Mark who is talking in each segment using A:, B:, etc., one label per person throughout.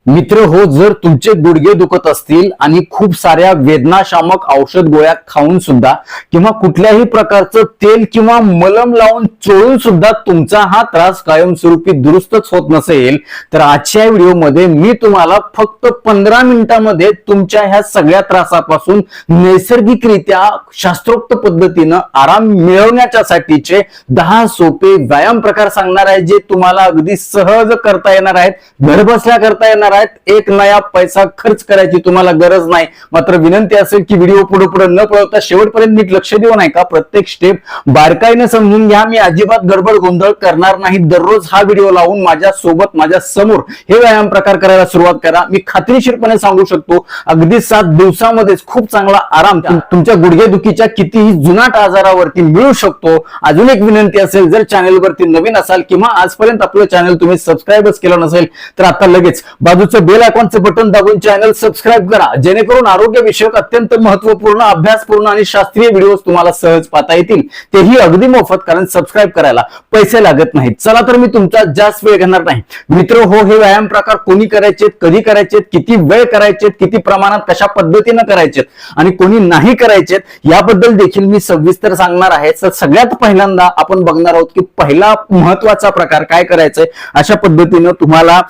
A: मित्र हो, जर तुमचे गुडघे दुखत असतील आणि खूप साऱ्या वेदनाशामक औषध गोळ्या खाऊन सुद्धा किंवा कुठल्याही प्रकारचं तेल किंवा मलम लावून चोळून सुद्धा तुमचा हा त्रास कायमस्वरूपी दुरुस्तच होत नसेल, तर आजच्या व्हिडिओमध्ये मी तुम्हाला फक्त 15 मिनिटांमध्ये तुमच्या ह्या सगळ्या त्रासापासून नैसर्गिकरित्या शास्त्रोक्त पद्धतीनं आराम मिळवण्याच्या साठीचे 10 सोपे व्यायाम प्रकार सांगणार आहे, जे तुम्हाला अगदी सहज करता येणार आहेत, घरबसल्या करता येणार आहेत. एक नया पैसा खर्च करायची तुम्हाला गरज नाही. मात्र विनंती असेल की व्हिडिओ पुढे न पळवता शेवटपर्यंत नीट लक्ष देऊ नये का, प्रत्येक स्टेप बारकाईने समजून घ्या. मी अजिबात गडबड गोंधळ करणार नाही. दररोज हा व्हिडिओ लावून माझ्या सोबत माझ्या समोर हे व्यायाम प्रकार करायला सुरुवात करा. मी खात्रीशीरपणे सांगू शकतो, अगदी 7 दिवसामध्येच खूप चांगला आराम तुमच्या गुडघेदुखीच्या कितीही जुनाट आजारावरती मिळू शकतो. अजून एक विनंती असेल, जर चॅनलवरती नवीन असाल किंवा आजपर्यंत आपलं चॅनल तुम्ही सबस्क्राईबच केलं नसेल, तर आता लगेच बाजूचं बेल आयकॉनचं बटन दाबून चॅनल सबस्क्राईब करा, जेणेकरून आरोग्य विषयक अत्यंत महत्वपूर्ण, अभ्यासपूर्ण आणि शास्त्रीय व्हिडिओ तुम्हाला सहज पाहता येतील, तेही अगदी मोफत, कारण सबस्क्राईब करायला पैसे लागत नाहीत. चला तर मी तुमचा जास्त वेळ घेणार नाही. मित्र हो, हे व्यायाम प्रकार कोणी करायचे, कधी करायचे, किती वेळ करायचे, किती प्रमाणात, कशा पद्धतीने करायचे आणि कोणी नाही करायचे याबद्दल देखील मी सविस्तर सांगणार आहे. तर सगळ्यात पहिल्यांदा आपण बघणार आहोत की पहिला महत्वाचा प्रकार काय करायचंय. अशा पद्धतीनं तुम्हाला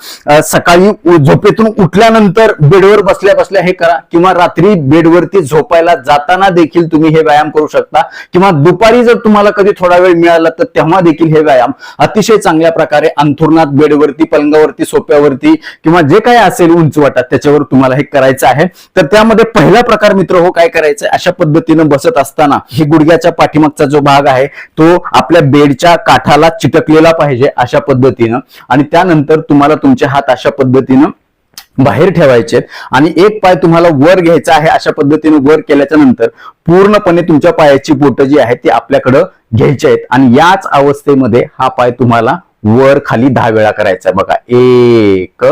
A: सकाळी झोपेतून उठल्यानंतर बेडवर बसल्या बसल्या हे करा, किंवा रात्री बेडवरती झोपायला जाताना देखील तुम्ही हे व्यायाम करू शकता, किंवा दुपारी जर तुम्हाला कधी थोडा वेळ मिळाला तर तेव्हा देखील हे व्यायाम अतिशय चांगल्या प्रकारे अंथरुणात, बेडवरती, पलंगावरती, सोप्यावरती किंवा जे काही असेल उंचवटात त्याच्यावर तुम्हाला हे करायचं आहे. तर त्यामध्ये पहिला प्रकार मित्र हो काय करायचंय, अशा पद्धतीनं बसत असताना ही गुडघ्याच्या पाठीमागचा जो भाग आहे तो आपल्या बेडच्या काठाला चिटकलेला पाहिजे अशा पद्धतीनं, आणि त्यानंतर तुम्हाला तुमचे हात अशा पद्धतीनं बाहेर ठेवायचे आणि एक पाय तुम्हाला वर घ्यायचा आहे. अशा पद्धतीने वर केल्याच्या नंतर पूर्णपणे तुमच्या पायाची बोटं जी आहेत ती आपल्याकडे घ्यायची आहेत आणि याच अवस्थेमध्ये हा पाय तुम्हाला वर खाली 10 वेळा करायचा आहे. बघा, 1,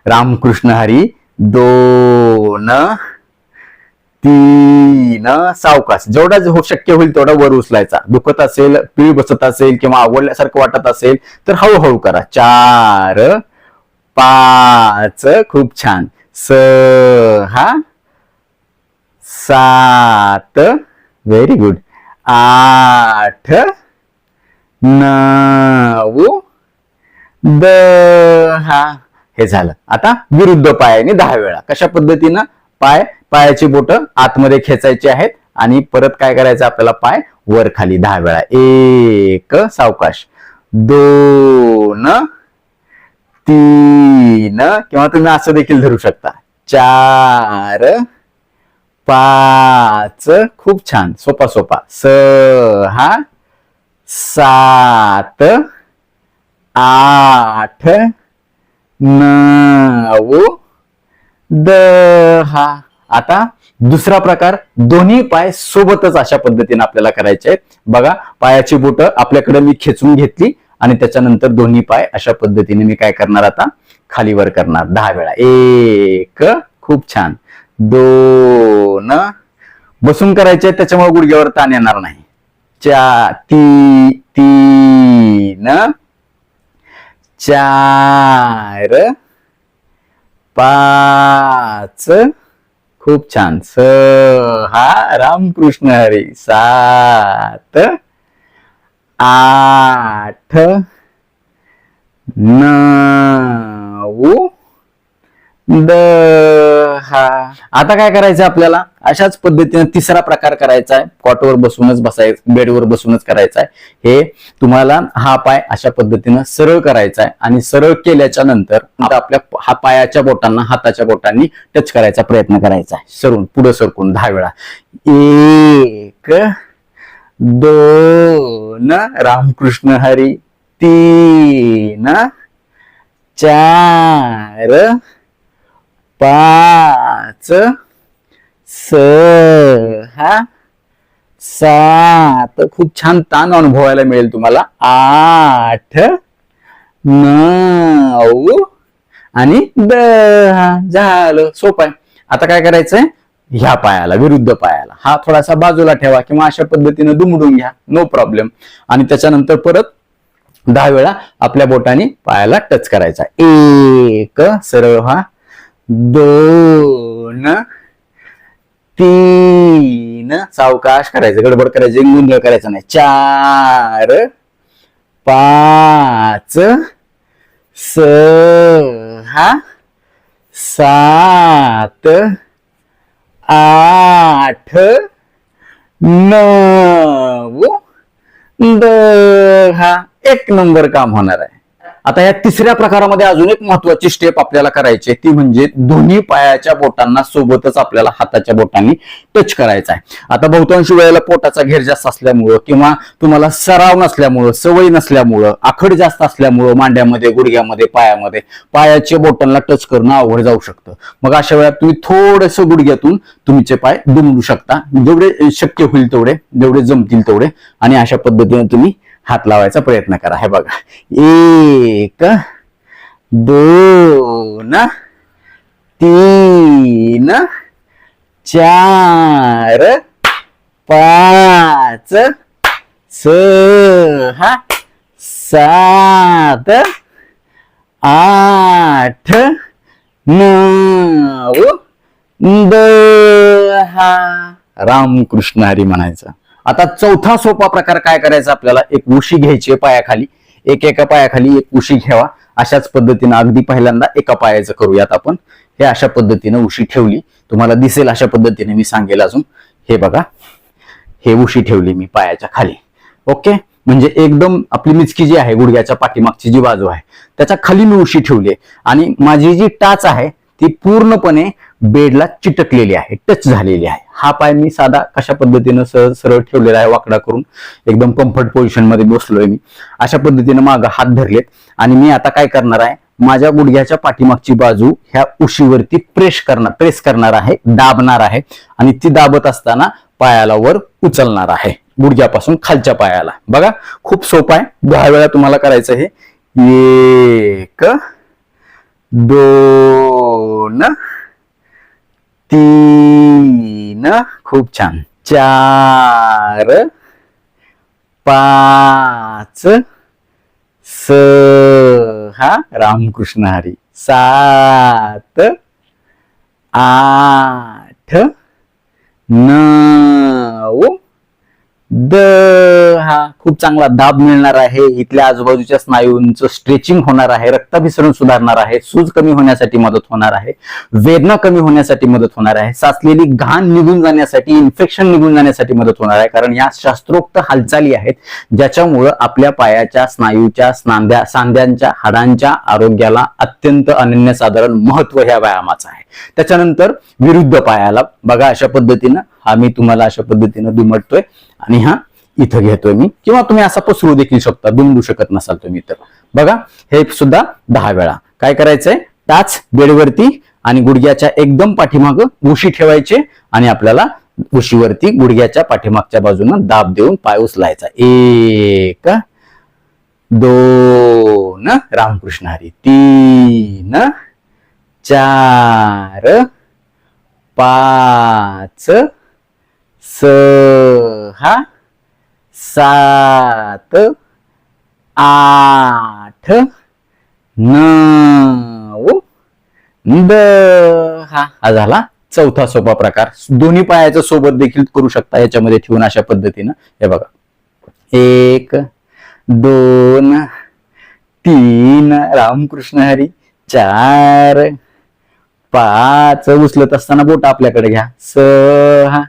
A: रामकृष्ण हरी, 2, 3, सावकाश, जेवढा शक्य होईल तेवढा वर उचलायचा. दुखत असेल, पीळ बसत असेल किंवा आवडल्यासारखं वाटत असेल तर हळूहळू करा. 4, 5, खूप छान, 6, 7, व्हेरी गुड, 8, 9, 10. हे झालं. आता विरुद्ध पायाने 10 वेळा. कशा पद्धतीनं, पायाची बोटं आतमध्ये खेचायची आहेत आणि परत काय करायचं आपल्याला, पाय वर खाली 10 वेळा. 1, सावकाश, 2, 3, किंवा तुम्ही असं देखील धरू शकता, 4, 5, खूप छान, सोपा सोपा, 6, 7, 8, 9, 10. आता दुसरा प्रकार, दोन्ही पाय सोबतच अशा पद्धतीने आपल्याला करायचे आहेत. बघा, पायाची बोटं आपल्याकडे मी खेचून घेतली आणि त्याच्यानंतर दोन्ही पाय अशा पद्धतीने मी काय करणार, आता खाली वर करणार 10 वेळा. 1, खूप छान, 2, बसून करायचे त्याच्यामुळे गुडघ्यावर ताण येणार नाही, 4, 4, 5, खूप छान, 6, रामकृष्ण हरी, 7, 8, 9, 10. आता काय करायचं आपल्याला, अशाच पद्धतीने तिसरा प्रकार करायचा आहे. कॉटवर बसूनच बसायचं, बेडवर बसूनच करायचा आहे. हे तुम्हाला हा पाय अशा पद्धतीनं सरळ करायचा आहे आणि सरळ केल्याच्या नंतर आपल्या हा पायाच्या बोटांना हाताच्या बोटांनी टच करायचा प्रयत्न करायचा आहे, सरून पुढे सरकून 10 वेळा. 1, 2, रामकृष्ण हरी, 3, 4, 5, 6, 7, खूप छान ताण अनुभवायला मिळेल तुम्हाला, 8, 9 आणि 10. झालं, सोपं आहे. आता काय करायचंय, ह्या पायाला, विरुद्ध पायाला हा थोडासा बाजूला ठेवा किंवा अशा पद्धतीने दुमडून घ्या, नो प्रॉब्लेम. आणि त्याच्यानंतर परत 10 वेळा आपल्या बोटाने पायाला टच करायचा. 1 सरळ व्हा, 2 3 सावकाश करायचं, गडबड करायची, गोंधळ करायचा नाही. 4 5 6 7 8 9 10. एक नंबर काम होणार आहे. आता या तिसऱ्या प्रकारामध्ये अजून एक महत्वाची स्टेप आपल्याला करायची, ती म्हणजे दोन्ही पायाच्या बोटांना सोबतच आपल्याला हाताच्या बोटांनी टच करायचा आहे. आता बहुतांश वेळेला पोटाचा घेर जास्त असल्यामुळं किंवा तुम्हाला सराव नसल्यामुळं, सवय नसल्यामुळं, आखड जास्त असल्यामुळं मांड्यामध्ये, गुडघ्यामध्ये, पायामध्ये पायाच्या बोटांना टच करणं अवघड जाऊ शकतं. मग अशा वेळात तुम्ही थोडंसं गुडघ्यातून तुमचे पाय दुमडू शकता, जेवढे शक्य होईल तेवढे, जेवढे जमतील तेवढे, आणि अशा पद्धतीने तुम्ही हात लावायचा प्रयत्न करा. हे बघा, 1 2 3 4 5 6 7 8 9 10. रामकृष्ण हरी म्हणायचं. आता चौथा सोपा प्रकार काय करायचा, आपल्याला एक उशी घ्यायची पायाखाली, एका पायाखाली एक उशी घ्यावा. अशाच पद्धतीनं अगदी पहिल्यांदा एका पायाचं करूयात आपण. हे अशा पद्धतीनं उशी ठेवली, तुम्हाला दिसेल अशा पद्धतीने मी सांगेल अजून. हे बघा, हे उशी ठेवली मी पायाच्या खाली. ओके, म्हणजे एकदम आपली मिचकी जी आहे, गुडघ्याच्या पाठीमागची जी बाजू आहे त्याच्या खाली मी उशी ठेवली, आणि माझी जी टाच आहे ती पूर्णपणे बेडला चिटकलेली आहे, टच झालेली आहे. हा पाय मी साधा कशा पद्धतीनं सरळ ठेवलेला आहे, वाकडा करून एकदम कम्फर्ट पोझिशन मध्ये बसलोय मी. अशा पद्धतीने मागं हात धरलेत, आणि मी आता काय करणार आहे, माझ्या गुडघ्याच्या पाठीमागची बाजू ह्या उशीवरती प्रेस करणार आहे, दाबणार आहे, आणि ती दाबत असताना पायाला वर उचलणार आहे, गुडघ्यापासून खालच्या पायाला. बघा, खूप सोपं आहे. 10 वेळा तुम्हाला करायचं हे. 1 2 3 खूप छान, 4 5 6 रामकृष्ण हरी, 7 8 9 10. खूप चांगला दाब मिळणार आहे, इथल्या आजूबाजूच्या स्नायूंचं स्ट्रेचिंग होणार आहे, रक्ताभिसरण सुधारणार आहे, सूज कमी होण्यासाठी मदत होणार आहे, वेदना कमी होण्यासाठी मदत होणार आहे, साचलेली घाण निघून जाण्यासाठी, इन्फेक्शन निघून जाण्यासाठी मदत होणार आहे. कारण या शास्त्रोक्त हालचाली आहेत ज्याच्यामुळं आपल्या पायाच्या स्नायूच्या, सांध्यांच्या, हाडांच्या आरोग्याला अत्यंत अनन्यसाधारण महत्व ह्या व्यायामाचं आहे. त्याच्यानंतर विरुद्ध पायाला बघा, अशा पद्धतीनं हा मी तुम्हाला अशा पद्धतीनं दुमडतोय, आणि हा इथं घेतोय मी, किंवा तुम्ही असा पसरू देखील शकता, दुमडू शकत नसाल तुम्ही तर. बघा, हे सुद्धा 10 वेळा. काय करायचंय, टाच बेडवरती आणि गुडघ्याच्या एकदम पाठीमागं उशी ठेवायचे, आणि आपल्याला उशीवरती गुडघ्याच्या पाठीमागच्या बाजूनं दाब देऊन पाय उचलायचा. 1 2 रामकृष्ण हरी, 3 4 5 6 7 8 9 10. हा झाला चौथा सोपा प्रकार. दोन्ही पायाच्या सोबत देखील करू शकता याच्यामध्ये ठेवून अशा पद्धतीनं. हे बघा, 1 2 3 रामकृष्ण हरी, 4 5 उचलत असताना बोट आपल्याकडे घ्या, 6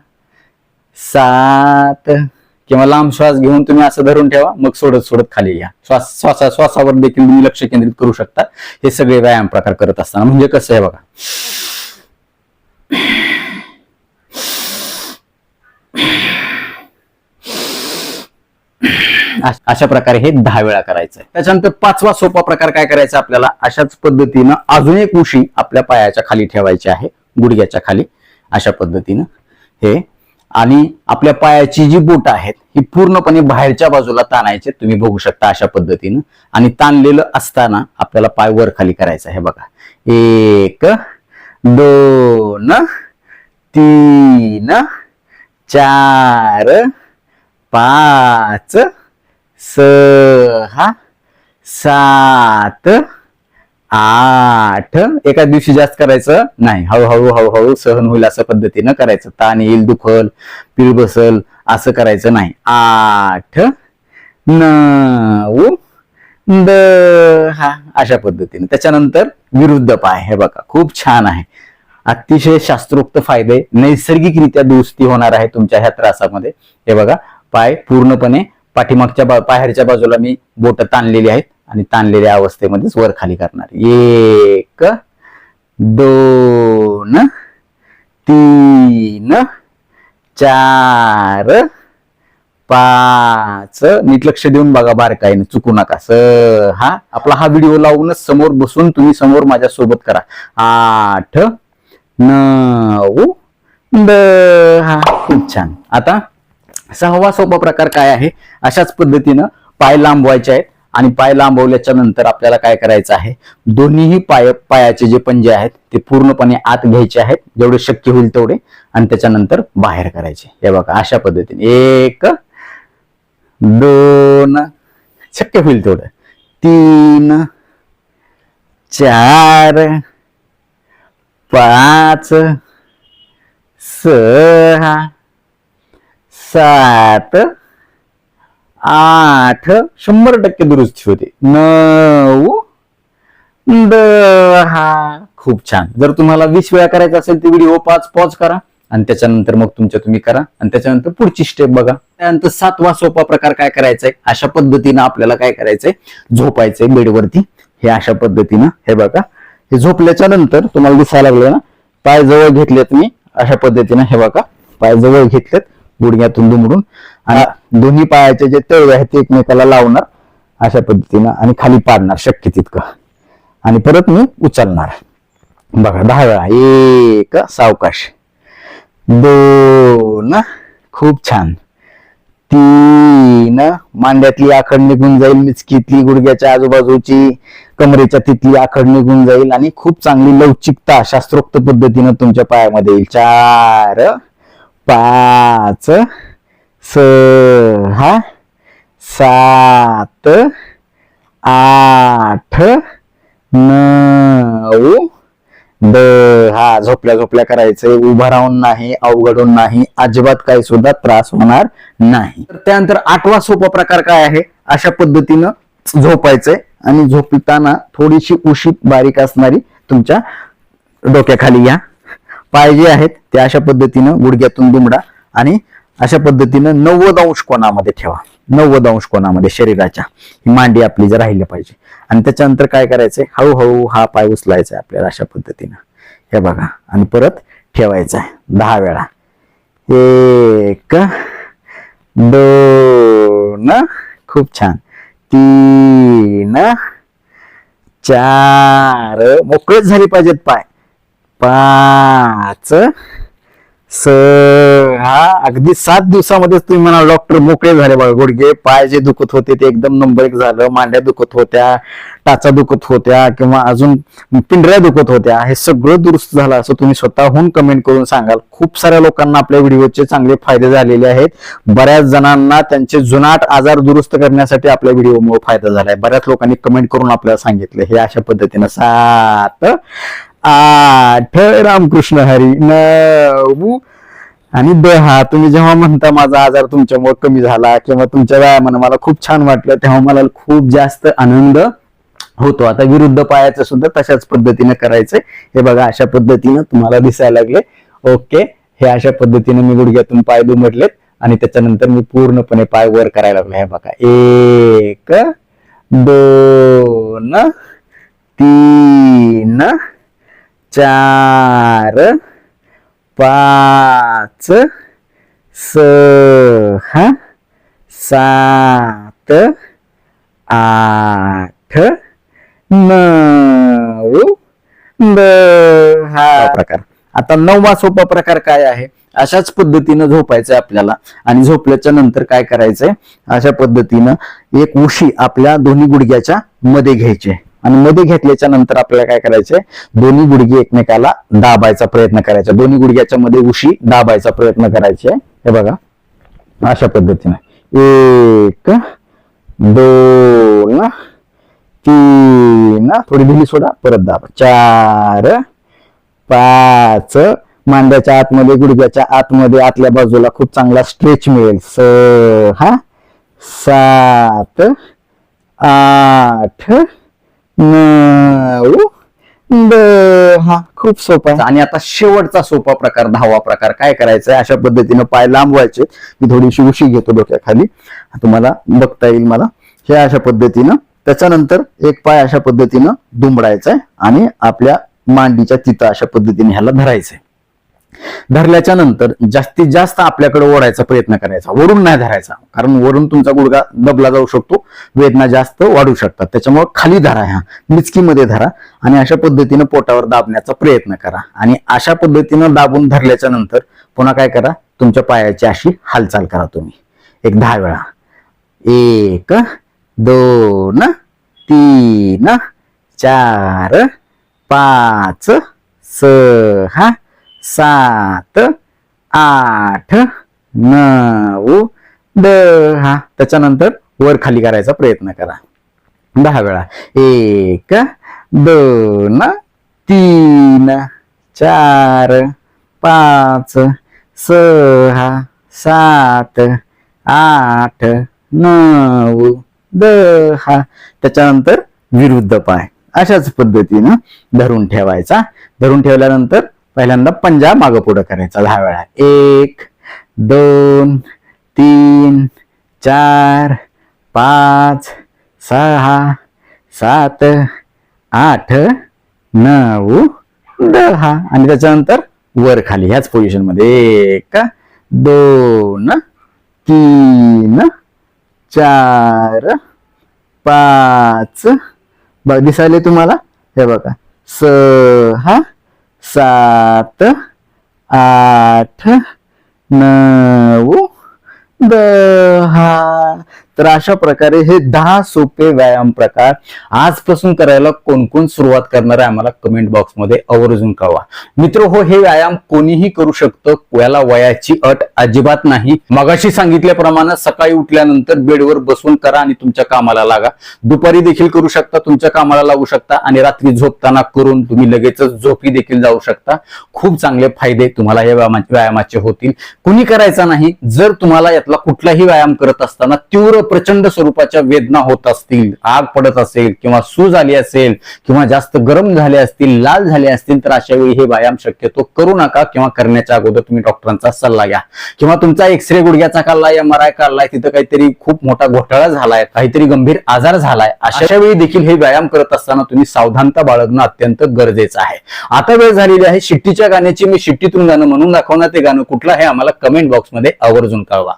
A: 7 किंवा लांब श्वास घेऊन तुम्ही असं धरून ठेवा, मग सोडत सोडत खाली घ्या. श्वासावर देखील तुम्ही लक्ष केंद्रित करू शकता हे सगळे व्यायाम प्रकार करत असताना. म्हणजे कसं आहे बघा, अशा प्रकारे हे 10 वेळा करायचं. त्याच्यानंतर 5वा सोपा प्रकार काय करायचा आपल्याला, अशाच पद्धतीनं अजून एक उशी आपल्या पायाच्या खाली ठेवायची आहे, गुडघ्याच्या खाली अशा पद्धतीनं हे, आणि आपल्या पायाची जी बोट आहेत ही पूर्णपणे बाहेरच्या बाजूला ताणायचे. तुम्ही बघू शकता अशा पद्धतीनं, आणि ताणलेलं असताना आपल्याला पाय वर खाली करायचा. हे बघा, 1 2 3 4 5 6 7 8 एका दिवशी जास्त करायचं नाही, हळूहळू हळूहळू सहन होईल अशा पद्धतीनं करायचं. ताण येईल, दुखल, पीळ बसल असं करायचं नाही. 8 9 10 अशा पद्धतीने. त्याच्यानंतर विरुद्ध पाय. हे बघा खूप छान आहे. अतिशय शास्त्रोक्त फायदे नैसर्गिकरित्या दुरुस्ती होणार आहे तुमच्या ह्या त्रासामध्ये. हे बघा पाय पूर्णपणे पाठीमागच्या पायऱ्याच्या बाजूला मी बोट ताणलेली आहेत आणि ताणलेल्या अवस्थेमध्येच वर खाली करणार. 1 2 3 4 5 नीट लक्ष देऊन बघा, बारकाईने चुकू नका. 6 आपला हा व्हिडिओ लावूनच समोर बसून तुम्ही समोर माझ्या सोबत करा. 8 9 10 खूप छान. आता 6वा सोपा प्रकार काय आहे, अशाच पद्धतीनं पाय लांबवायचे आहेत आणि पाय लांबवल्याच्या नंतर आपल्याला काय करायचं आहे, दोन्हीही पायाचे जे पंजे आहेत ते पूर्णपणे आत घ्यायचे आहेत जेवढे शक्य होईल तेवढे आणि त्याच्यानंतर बाहेर करायचे. हे बघा अशा पद्धतीने 1 2 शक्य होईल तेवढं, 3 4 5 6 7 8 100% दुरुस्ती होते. 9 10 खूप छान. जर तुम्हाला 20 वेळा करायचं असेल तर व्हिडिओ पॉज करा आणि त्याच्यानंतर मग तुम्ही करा आणि त्याच्यानंतर पुढची स्टेप बघा. त्यानंतर 7वा सोपा प्रकार काय करायचंय, अशा पद्धतीनं आपल्याला काय करायचंय, झोपायचंय बेडवरती. हे अशा पद्धतीनं हे बघा, हे झोपल्याच्या नंतर तुम्हाला दिसायला लागलं ना, पाय जवळ घेतलेत मी अशा पद्धतीनं. हे बघा पाय जवळ घेतलेत गुडघ्यातून दुमडून आणि दोन्ही पायाचे जे तळवे आहेत ते एकमेकाला लावणार अशा पद्धतीनं आणि खाली पाडणार शक्य तितकं आणि परत मी उचलणार. बघा 10 वेळा. 1 सावकाश, 2 खूप छान, 3 मांड्यातली आखड निघून जाईल, मिचकीतली, गुडघ्याच्या आजूबाजूची, कमरेच्या तिथली आखड निघून जाईल आणि खूप चांगली लवचिकता शास्त्रोक्त पद्धतीनं तुमच्या पायामध्ये येईल. 4 5 6 7 8 9 10 झोपल्या करायचंय. उभा राहून नाही, अवघडून नाही, अजिबात काही सुद्धा त्रास होणार नाही. तर त्यानंतर 8वा सोपा प्रकार काय आहे, अशा पद्धतीनं झोपायचंय आणि झोपताना थोडीशी उशी बारीक असणारी तुमच्या डोक्याखाली या. पाय जे आहेत ते अशा पद्धतीनं गुडघ्यातून दुमडा आणि अशा पद्धतीनं 90 अंश कोणामध्ये ठेवा. 90 अंश कोणामध्ये शरीराच्या ही मांडी आपली जर राहिली पाहिजे. आणि त्याच्यानंतर काय करायचंय, हळूहळू हा पाय उचलायचा आहे आपल्याला अशा पद्धतीनं. हे बघा आणि परत ठेवायचा आहे 10 वेळा. 1 2 खूप छान, 3 4 मोकळेच झाले पाहिजेत पाय, 5 6 अगदी 7 दिवसामध्येच तुम्ही म्हणाल डॉक्टर मोकळे झाले बघा. गुडघे पाय जे दुखत होते ते एकदम नंबर 1 झालं, मांड्या दुखत होत्या, टाचा दुखत होत्या किंवा अजून पिंढऱ्या दुखत होत्या, हे सगळं दुरुस्त झालं असं तुम्ही स्वतःहून कमेंट करून सांगाल. खूप साऱ्या लोकांना आपल्या व्हिडिओचे चांगले फायदे झालेले आहेत. बऱ्याच जणांना त्यांचे जुनाट आजार दुरुस्त करण्यासाठी आपल्या व्हिडिओमुळे फायदा झालाय. बऱ्याच लोकांनी कमेंट करून आपल्याला सांगितलं. हे अशा पद्धतीनं 7 8 रामकृष्ण हरी, 9 आणि 10 तुम्ही जेव्हा म्हणता माझा आजार तुमच्यामुळे कमी झाला किंवा तुमच्या व्यायामानं मला खूप छान वाटलं, तेव्हा मला खूप जास्त आनंद होतो. आता विरुद्ध पायाचं सुद्धा तशाच पद्धतीने करायचंय. हे बघा अशा पद्धतीनं तुम्हाला दिसायला लागले. ओके, हे अशा पद्धतीने मी गुडघ्यातून पाय दुमडलेत आणि त्याच्यानंतर मी पूर्णपणे पाय वर करायला लागलो. हे बघा 1 2 3 4 5 6 7 8 9 10 प्रकार. आता 9वा सोपा प्रकार काय आहे, अशाच पद्धतीनं झोपायचंय आपल्याला आणि झोपल्याच्या नंतर काय करायचंय, अशा पद्धतीनं एक उशी आपल्या दोन्ही गुडघ्याच्या मध्ये घ्यायची आणि मध्ये घेतल्याच्या नंतर आपल्याला काय करायचंय, दोन्ही गुडघे एकमेकाला दाबायचा प्रयत्न करायचा. दोन्ही गुडघ्याच्या मध्ये उशी दाबायचा प्रयत्न करायचे. हे बघा अशा पद्धतीने 1 2 3 थोडी ढिली सोडा, परत दाबा, 4 5 मांड्याच्या आतमध्ये, गुडघ्याच्या आतमध्ये आतल्या बाजूला खूप चांगला स्ट्रेच मिळेल, 6 7 8 9 10. खूप सोपा आहे. आणि आता शेवटचा सोपा प्रकार, 10वा प्रकार काय करायचा आहे, अशा पद्धतीनं पाय लांबवायचे. मी थोडीशी उशी घेतो डोक्याखाली, तुम्हाला बघता येईल मला. हे अशा पद्धतीनं, त्याच्यानंतर एक पाय अशा पद्धतीनं दुमडायचा आहे आणि आपल्या मांडीच्या तिथं अशा पद्धतीने ह्याला धरायचंय. धरल्याच्या नंतर जास्तीत जास्त आपल्याकडे ओढायचा प्रयत्न करायचा, वरून नाही धरायचा, कारण वरून तुमचा गुडघा दबला जाऊ शकतो, वेदना जास्त वाढू शकतात. त्याच्यामुळे खाली धरा, ह्या मिचकीमध्ये धरा आणि अशा पद्धतीनं पोटावर दाबण्याचा प्रयत्न करा. आणि अशा पद्धतीनं दाबून धरल्याच्या नंतर पुन्हा काय करा, तुमच्या पायाची अशी हालचाल करा तुम्ही एक 10 वेळा. 1 2 3 4 5 6 7 8 9 10. त्याच्यानंतर वर खाली करायचा प्रयत्न करा 10 वेळा. 1 2 3 4 5 6 7 8 9 10. त्याच्यानंतर विरुद्ध पाय अशाच पद्धतीनं धरून ठेवायचा. धरून ठेवल्यानंतर पहिल्यांदा पंजा मागं पुढं करायचा 10 वेळा. 1 2 3 4 5 6 7 8 9 10. आणि त्याच्यानंतर वर खाली ह्याच पोझिशन मध्ये 1 2 3 4 5 बघ दिसायले तुम्हाला, हे बघा 6 7 8 9 10. तर अशा प्रकारे हे 10 सोपे व्यायाम प्रकार आजपासून करायला कोण कोण सुरुवात करणार आहे आम्हाला कमेंट बॉक्स मध्ये आवर्जून कळवा. मित्र हो, हे व्यायाम कोणीही करू शकतं, याला वयाची अट अजिबात नाही. मगाशी सांगितल्याप्रमाणे सकाळी उठल्यानंतर बेडवर बसून करा आणि तुमच्या कामाला लागा. दुपारी देखील करू शकता, तुमच्या कामाला लागू शकता आणि रात्री झोपताना करून तुम्ही लगेचच झोपी देखील जाऊ शकता. खूप चांगले फायदे तुम्हाला या व्यायामाचे होतील. कुणी करायचा नाही. जर तुम्हाला यातला कुठलाही व्यायाम करत असताना तीव्र प्रचंड स्वरूपाच्या वेदना होत असतील, आग पडत असेल किंवा सूज आली असेल किंवा जास्त गरम झाले असतील, लाल झाले असतील, तर अशा वेळी हे व्यायाम शक्यतो करू नका. किंवा करण्याच्या अगोदर तुम्ही डॉक्टरांचा सल्ला घ्या. किंवा तुमचा एक्सरे गुडघ्याचा काढलाय, MRI काढलाय, तिथं काहीतरी खूप मोठा घोटाळा झालाय, काहीतरी गंभीर आजार झालाय, अशा वेळी देखील हे व्यायाम करत असताना तुम्ही सावधानता बाळगणं अत्यंत गरजेचं आहे. आता वेळ झालेली आहे शिट्टीच्या गाण्याची. मी शिट्टीतून गाणं म्हणून दाखवणार, ते गाणं कुठलं आहे आम्हाला कमेंट बॉक्स मध्ये आवर्जून कळवा.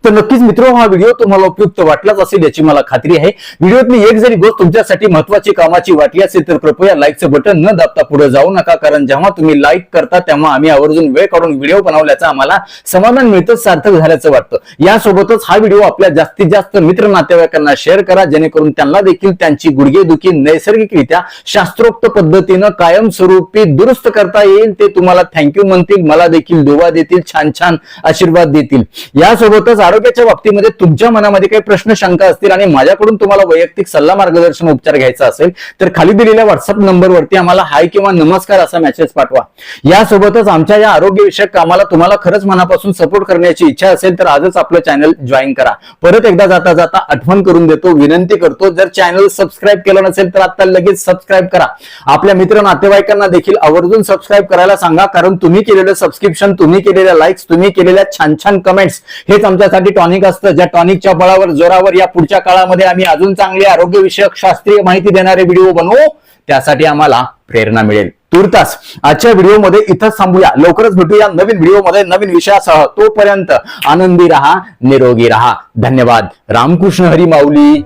A: तर नक्कीच मित्र, हा व्हिडिओ तुम्हाला उपयुक्त वाटलाच असेल याची मला खात्री आहे. व्हिडिओतली एक जरी गोष्ट तुमच्यासाठी महत्वाची कामाची वाटली असेल तर कृपया लाईकचं बटन न दाबता पुढे जाऊ नका, कारण जेव्हा तुम्ही लाईक करता तेव्हा आम्ही आवर्जून वेळ काढून व्हिडिओ बनवल्याचं आम्हाला समाधान मिळतं, सार्थक झाल्याचं वाटतं. यासोबतच हा व्हिडिओ आपल्या जास्तीत जास्त मित्र नातेवाईकांना शेअर करा, जेणेकरून त्यांना देखील त्यांची गुडघेदुखी नैसर्गिकरित्या शास्त्रोक्त पद्धतीनं कायमस्वरूपी दुरुस्त करता येईल. ते तुम्हाला थँक्यू म्हणतील, मला देखील दुवा देतील, छान छान आशीर्वाद देतील. यासोबतच आरोग्याच्या बाबतीमध्ये तुमच्या मनामध्ये काही प्रश्न शंका असतील आणि माझ्याकडून तुम्हाला वैयक्तिक सल्ला मार्गदर्शन उपचार घ्यायचा असेल तर खाली दिलेल्या व्हॉट्सअप नंबरवरती आम्हाला हाय किंवा नमस्कार असा मेसेज पाठवा. यासोबतच आमच्या या आरोग्यविषयक कामाला तुम्हाला खरंच मनापासून सपोर्ट करण्याची इच्छा असेल तर आजच आपलं चॅनल जॉईन करा. परत एकदा जाता जाता आठवण करून देतो, विनंती करतो, जर चॅनल सबस्क्राईब केलं नसेल तर आता लगेच सबस्क्राईब करा. आपल्या मित्र नातेवाईकांना देखील आवर्जून सबस्क्राईब करायला सांगा, कारण तुम्ही केलेलं सबस्क्रिप्शन, तुम्ही केलेल्या लाईक्स, तुम्ही केलेल्या छान छान कमेंट्स हेच आमच्यासाठी टॉनिक असतं, ज्या टॉनिकच्या बळावर जोरावर या पुढच्या काळामध्ये आम्ही अजून चांगले आरोग्यविषयक शास्त्रीय माहिती देणारे व्हिडिओ बनवू, त्यासाठी आम्हाला प्रेरणा मिळेल. तुर्तास आजच्या व्हिडिओमध्ये इथंच थांबूया. लवकरच भेटूया नवीन व्हिडिओमध्ये नवीन विषयासह. तोपर्यंत आनंदी रहा, निरोगी रहा. धन्यवाद. रामकृष्ण हरी माऊली.